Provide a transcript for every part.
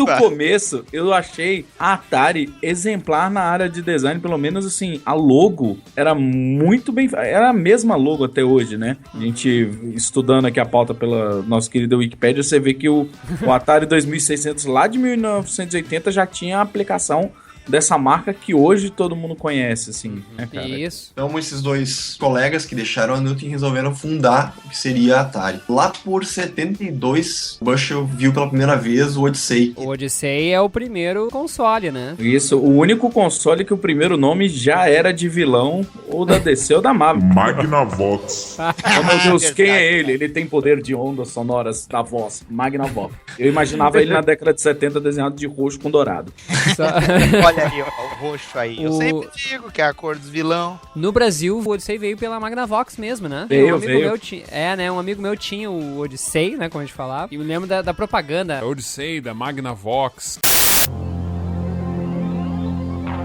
o começo, eu achei a Atari exemplar na área de design, pelo menos assim, a logo era muito bem... Era a mesma logo até hoje, né? A gente, estudando aqui a pauta pela nossa querida Wikipédia, você vê que o Atari 2600 lá de 1980 já tinha a aplicação dessa marca que hoje todo mundo conhece, assim, né, cara? Isso. Então, esses dois colegas que deixaram a Newton resolveram fundar o que seria a Atari. Lá por 72, o Bushell viu pela primeira vez o Odyssey. O Odyssey é o primeiro console, né? Isso, o único console que o primeiro nome já era de vilão, ou da DC ou da Marvel. Magnavox. Oh, meu Deus, quem é ele? Ele tem poder de ondas sonoras da voz, Magnavox. Eu imaginava ele na década de 70 desenhado de roxo com dourado. Olha aí, ó, o roxo aí. Eu sempre digo que é a cor dos vilão. No Brasil, o Odyssey veio pela Magnavox mesmo, né? Veio. Um amigo meu tinha o Odyssey, né, como a gente falava. E me lembro da propaganda. A Odyssey, da Magnavox.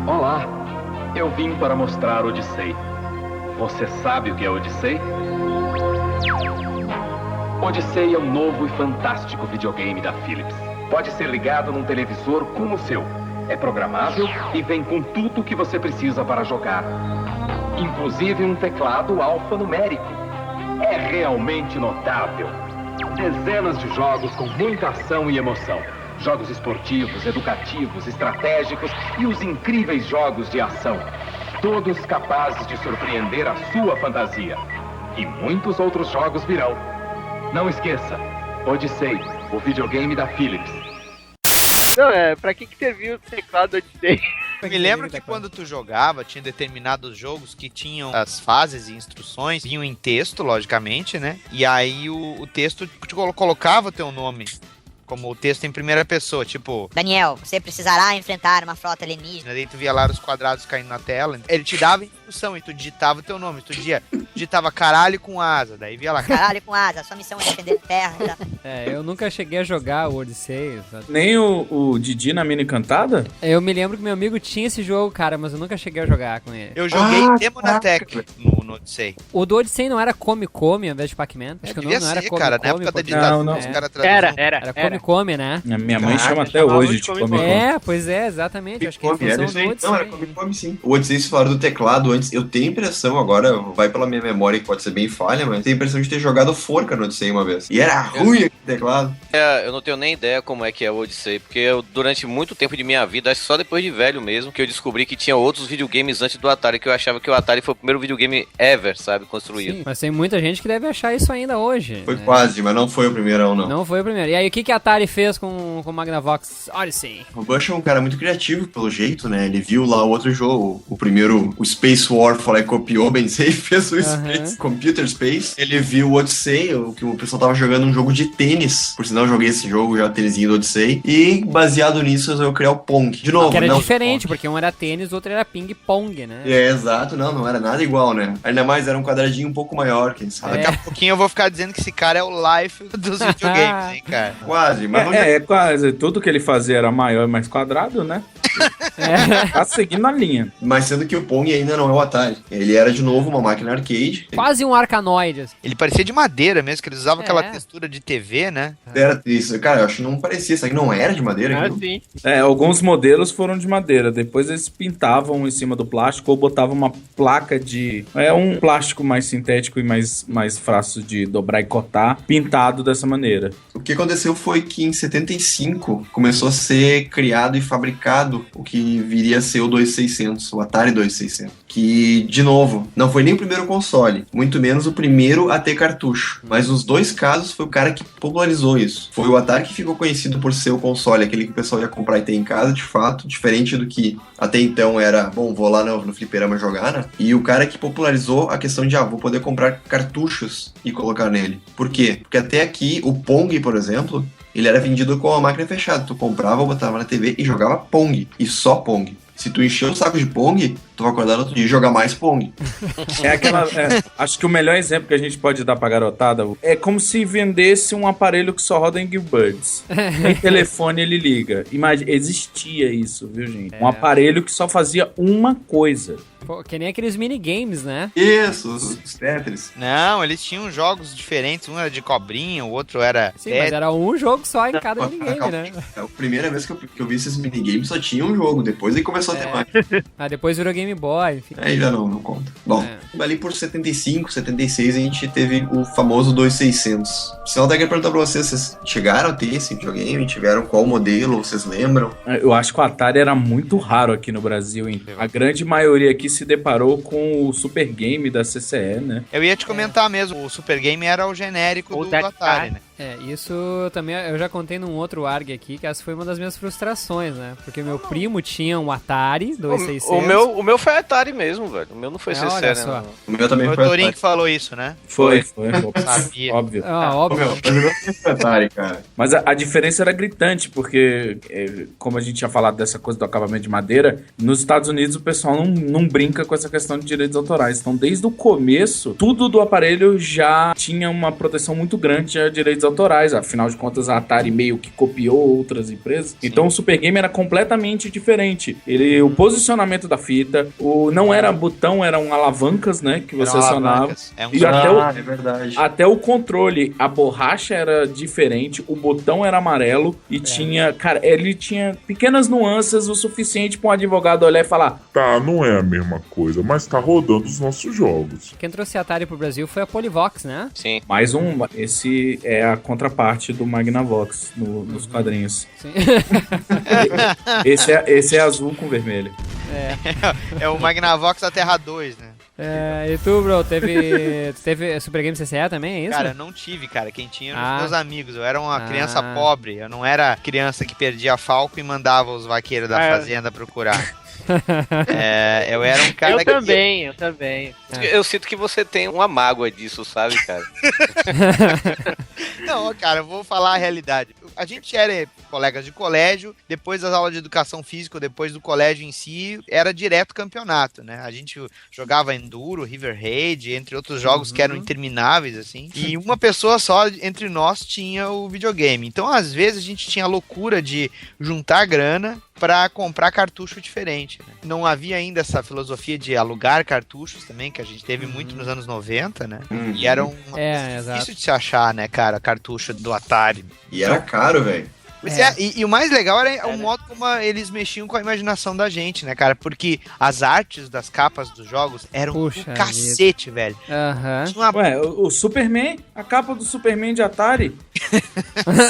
Olá, eu vim para mostrar Odyssey. Você sabe o que é Odyssey? Odyssey é um novo e fantástico videogame da Philips. Pode ser ligado num televisor como o seu. É programável e vem com tudo o que você precisa para jogar. Inclusive um teclado alfanumérico. É realmente notável. Dezenas de jogos com muita ação e emoção. Jogos esportivos, educativos, estratégicos e os incríveis jogos de ação. Todos capazes de surpreender a sua fantasia. E muitos outros jogos virão. Não esqueça, Odyssey, o videogame da Philips. Não, pra que serviu o teclado Odyssey? Me lembro que quando tu jogava, tinha determinados jogos que tinham as fases e instruções, vinham em texto, logicamente, né? E aí o texto te colocava o teu nome, como o texto em primeira pessoa, tipo... Daniel, você precisará enfrentar uma frota alienígena. Daí tu via lá os quadrados caindo na tela. Ele te dava instrução e tu digitava o teu nome. Tu digitava caralho com asa. Daí via lá... Caralho com asa, sua missão é defender a Terra. Tá? Eu nunca cheguei a jogar o Odyssey. Sabe? Nem o Didi na mini cantada? Eu me lembro que meu amigo tinha esse jogo, cara, mas eu nunca cheguei a jogar com ele. Eu joguei demo na Tech no Odyssey. O do Odyssey não era Come Come ao invés de Pac-Man? Acho que o nome não era Come cara, Come. Na época da ditadura, os caras traduziam. Era Come Come, né? Minha mãe chama até hoje de Come Come. Pois é, exatamente. Acho que Come, era isso aí. Não, era Come Come sim. O Odyssey, se falaram do teclado antes, eu tenho a impressão, agora vai pela minha memória que pode ser bem falha, mas tenho a impressão de ter jogado Forca no Odyssey uma vez. E era ruim aquele teclado. Eu não tenho nem ideia como é que é o Odyssey, porque eu, durante muito tempo de minha vida, acho que só depois de velho mesmo, que eu descobri que tinha outros videogames antes do Atari, que eu achava que o Atari foi o primeiro videogame ever, sabe, construído. Sim, mas tem muita gente que deve achar isso ainda hoje. Foi quase, mas não foi o primeirão, não. Não foi o primeiro. E aí, o que a Atari fez com o Magnavox Odyssey? O Bush é um cara muito criativo, pelo jeito, né? Ele viu lá o outro jogo, o primeiro, o Space War, falou e copiou bem sei, fez o Space, Computer Space. Ele viu o Odyssey, o que o pessoal tava jogando um jogo de tênis. Por sinal, eu joguei esse jogo já, o tênisinho do Odyssey. E, baseado nisso, eu criei o Pong. De novo, que era não diferente, porque um era tênis, o outro era ping-pong, né? Exato. Não era nada igual, né? Ainda mais, era um quadradinho um pouco maior, quem sabe. Daqui a pouquinho eu vou ficar dizendo que esse cara é o life dos videogames, hein, cara? Quase, mas quase. Tudo que ele fazia era maior e mais quadrado, né? Tá seguindo a linha. Mas sendo que o Pong ainda não é o Atari. Ele era, de novo, uma máquina arcade. Quase um Arkanoid. Assim. Ele parecia de madeira mesmo, que eles usavam aquela textura de TV, né? Era isso. Cara, eu acho que não parecia. Isso aqui não era de madeira. Sim. Alguns modelos foram de madeira. Depois eles pintavam em cima do plástico ou botavam uma placa de... um plástico mais sintético e mais fácil de dobrar e cotar, pintado dessa maneira. O que aconteceu foi que em 75 começou a ser criado e fabricado o que viria a ser o 2600, o Atari 2600. Que, de novo, não foi nem o primeiro console, muito menos o primeiro a ter cartucho. Mas nos dois casos foi o cara que popularizou isso. Foi o Atari que ficou conhecido por ser o console, aquele que o pessoal ia comprar e ter em casa, de fato, diferente do que até então era, bom, vou lá no fliperama jogar, né? E o cara que popularizou a questão de, vou poder comprar cartuchos e colocar nele. Por quê? Porque até aqui, o Pong, por exemplo, ele era vendido com a máquina fechada. Tu comprava, botava na TV e jogava Pong. E só Pong. Se tu encher o saco de Pong, tu vai acordar no outro dia e jogar mais Pong. Acho que o melhor exemplo que a gente pode dar pra garotada é como se vendesse um aparelho que só roda em Angry Birds. Em telefone ele liga. Imagina, existia isso, viu, gente? Um aparelho que só fazia uma coisa. Pô, que nem aqueles minigames, né? Isso, os Tetris. Não, eles tinham jogos diferentes. Um era de cobrinha, o outro era... Sim, mas era um jogo só em cada minigame, né? A primeira vez que eu vi esses minigames só tinha um jogo, depois aí começou a ter mais. Ah, depois virou Game Boy, enfim. Aí já não conta. Bom, ali por 75, 76 a gente teve o famoso 2600. Se eu até queria perguntar pra vocês chegaram a ter esse videogame? Tiveram qual modelo? Vocês lembram? Eu acho que o Atari era muito raro aqui no Brasil, hein? A grande maioria aqui se deparou com o Super Game da CCE, né? Eu ia te comentar mesmo, o Super Game era o genérico do Atari, né? Isso também eu já contei num outro ARG aqui, que essa foi uma das minhas frustrações, né? Porque meu primo tinha um Atari 2600. O meu foi Atari mesmo, velho. O meu não foi CC, olha né? só. O meu também Foi foi o Torinho Atari. que falou isso, né? Foi. Sabia. Óbvio. Óbvio. Mas o meu também foi Atari, cara. Mas a diferença era gritante, porque, como a gente tinha falado dessa coisa do acabamento de madeira, nos Estados Unidos o pessoal não brinca com essa questão de direitos autorais. Então, desde o começo, tudo do aparelho já tinha uma proteção muito grande a direitos autorais. Afinal de contas, a Atari meio que copiou outras empresas. Sim. Então, o Super Game era completamente diferente. O posicionamento da fita, não era botão, eram alavancas, né, que você acionava. E é verdade. Até o controle, a borracha era diferente, o botão era amarelo e tinha, cara, ele tinha pequenas nuances o suficiente para um advogado olhar e falar: tá, não é a mesma coisa, mas tá rodando os nossos jogos. Quem trouxe a Atari pro Brasil foi a Polivox, né? Sim. Mais esse é a contraparte do Magnavox nos quadrinhos. Sim. Esse é azul com vermelho. É o Magnavox da Terra 2, né? E tu, bro, teve Super Game CCE também, é isso? Cara, eu não tive, cara. Quem tinha eram os meus amigos. Eu era uma criança pobre. Eu não era criança que perdia falco e mandava os vaqueiros da fazenda procurar. Eu era um cara eu também. Eu sinto que você tem uma mágoa disso, sabe, cara? Não, cara, eu vou falar a realidade. A gente era colegas de colégio, depois das aulas de educação física, depois do colégio em si, era direto campeonato, né? A gente jogava Enduro, River Raid, entre outros jogos que eram intermináveis, assim. E uma pessoa só entre nós tinha o videogame. Então, às vezes, a gente tinha a loucura de juntar grana pra comprar cartucho diferente, né? Não havia ainda essa filosofia de alugar cartuchos também, que a gente teve muito nos anos 90, né? E era difícil de se achar, né, cara, cartucho do Atari. E era caro, velho. E o mais legal era o modo como eles mexiam com a imaginação da gente, né, cara? Porque as artes das capas dos jogos eram um cacete, velho. Ué, o Superman, a capa do Superman de Atari,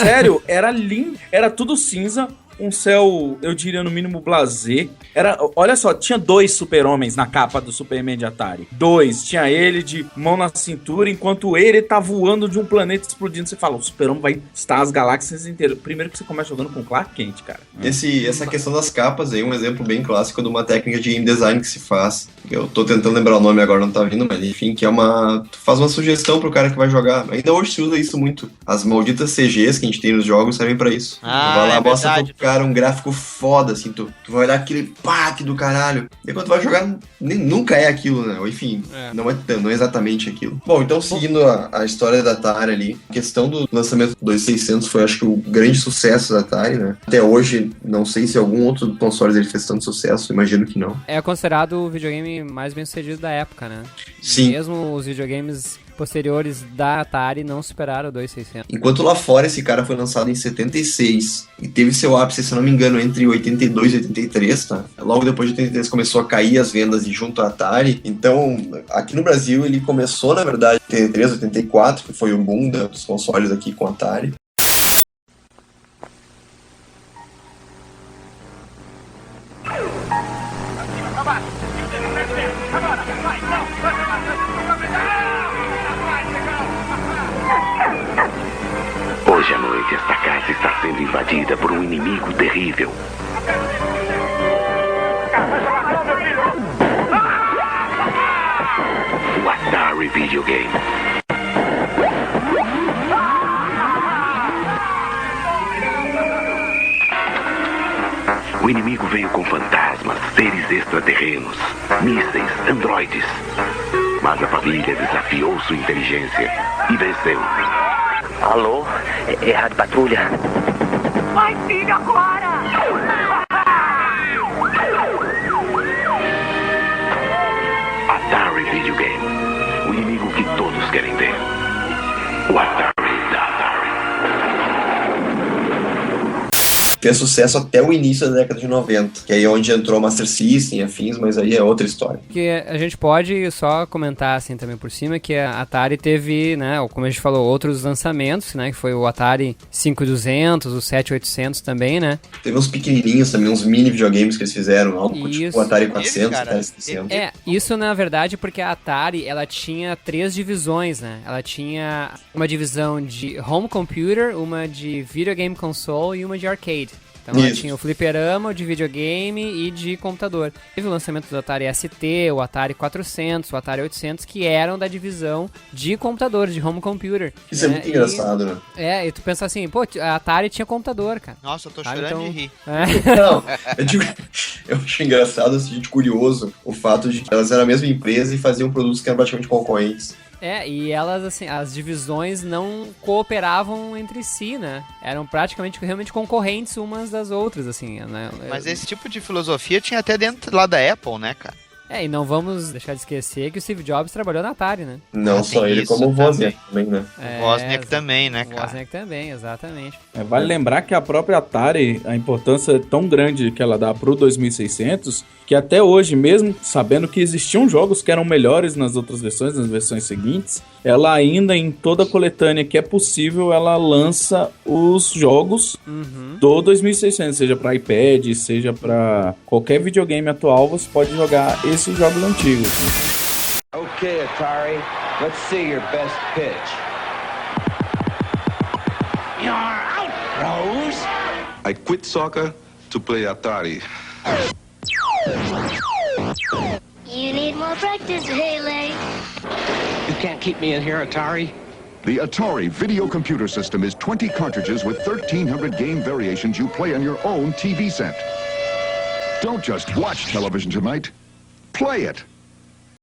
sério, era lindo, era tudo cinza, um céu, eu diria no mínimo blasé. Olha só, tinha 2 super-homens na capa do Superman de Atari. 2. Tinha ele de mão na cintura, enquanto ele tá voando de um planeta explodindo. Você fala, o super-homem vai estar as galáxias inteiras. Primeiro que você começa jogando com Clark Kent, cara. Essa questão das capas aí, um exemplo bem clássico de uma técnica de game design que se faz. Eu tô tentando lembrar o nome agora, não tá vindo, mas enfim, que é tu faz uma sugestão pro cara que vai jogar. Ainda hoje se usa isso muito. As malditas CGs que a gente tem nos jogos servem pra isso. Tu vai lá, mostra pro cara um gráfico foda, assim, tu vai olhar aquele que do caralho. E quando tu vai jogar, nunca é aquilo, né? Ou, enfim, não é exatamente aquilo. Bom, então seguindo a história da Atari ali, a questão do lançamento do 2600 foi, acho que, o grande sucesso da Atari, né? Até hoje, não sei se algum outro console ele fez tanto sucesso, imagino que não. É considerado o videogame mais bem sucedido da época, né? Sim. Mesmo os videogames posteriores da Atari não superaram o 2600. Enquanto lá fora esse cara foi lançado em 76 e teve seu ápice, se não me engano, entre 82 e 83, tá? Logo depois de 83 começou a cair as vendas junto à Atari. Então, aqui no Brasil ele começou, na verdade, em 83, 84, que foi o boom dos consoles aqui com a Atari. Hoje à noite esta casa está sendo invadida por um inimigo terrível. O Atari Videogame. O inimigo veio com fantasmas, seres extraterrenos, mísseis, androides. Mas a família desafiou sua inteligência e venceu. Alô? É Rádio Patrulha? Vai, filho, agora! fez sucesso até o início da década de 90, que aí é onde entrou Master System e afins, mas aí é outra história. Que a gente pode só comentar assim também por cima que a Atari teve, né, como a gente falou, outros lançamentos, né, que foi o Atari 5200, o 7800 também, né? Teve uns pequenininhos também, uns mini videogames que eles fizeram, algo tipo o Atari 400, Atari 600. Isso na verdade porque a Atari, ela tinha 3 divisões, né? Ela tinha uma divisão de home computer, uma de videogame console e uma de arcade. Então ela tinha o fliperama, o de videogame e de computador. Teve o lançamento do Atari ST, o Atari 400, o Atari 800, que eram da divisão de computador, de home computer. Isso é muito engraçado, né? E tu pensa assim, pô, a Atari tinha computador, cara. Nossa, eu tô chorando de rir. Não, eu acho engraçado, assim, gente curioso, o fato de que elas eram a mesma empresa e faziam produtos que eram praticamente concorrentes. E elas, assim, as divisões não cooperavam entre si, né? Eram praticamente, realmente concorrentes umas das outras, assim, né? Mas esse tipo de filosofia tinha até dentro lá da Apple, né, cara? E não vamos deixar de esquecer que o Steve Jobs trabalhou na Atari, né? Não só ele, como o Wozniak também, né? O Wozniak também, né, cara? O Wozniak também, exatamente. Vale lembrar que a própria Atari, a importância é tão grande que ela dá pro 2600, que até hoje, mesmo sabendo que existiam jogos que eram melhores nas outras versões, nas versões seguintes, ela ainda, em toda a coletânea que é possível, ela lança os jogos do 2600, seja para iPad, seja para qualquer videogame atual, você pode jogar esses jogos antigos. Okay, Atari, let's see your best pitch. You're out, Rose. I quit soccer to play Atari. You need more practice, Haley. You can't keep me in here, Atari. The Atari Video Computer System is 20 cartridges with 1,300 game variations you play on your own TV set. Don't just watch television tonight. Play it.